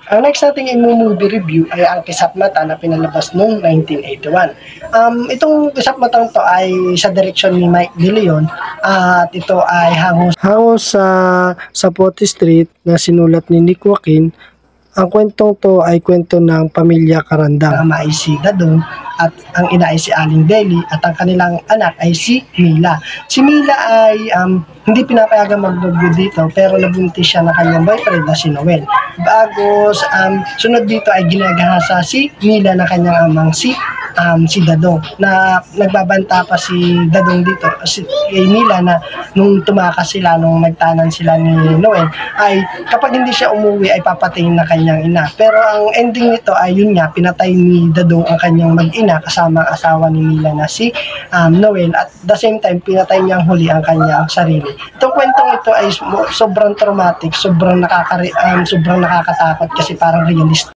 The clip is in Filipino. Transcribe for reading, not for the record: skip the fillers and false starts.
Ang next nating i-movie review ay ang Kisap Mata na pinalabas noong 1981. Itong Kisap Matang to ay sa direksyon ni Mike De Leon at ito ay hango sa Pote Street na sinulat ni Nick Joaquin. Ang kwentong to ay kwento ng pamilya Karandang. Ang ama ay si Dadong at ang ina ay si Aling Deli at ang kanilang anak ay si Mila. Si Mila ay hindi pinapayagang maglugod dito pero nabuntis siya ng kanyang boyfriend na si Noel. Bagos, sunod dito ay ginagahasa si Mila ng kanyang amang si Dadong na nagbabanta pa si Dadong dito si Mila na nung tumakas sila, nung nagtanan sila ni Noel ay kapag hindi siya umuwi ay papatayin na kanyang ina. Pero ang ending nito ay yun nga, pinatay ni Dadong ang kanyang mag-ina kasama ang asawa ni Mila na si Noel at the same time pinatay niyang huli ang kanyang sarili. Itong kwentong ito ay sobrang traumatic, sobrang nakakatakot kasi parang realist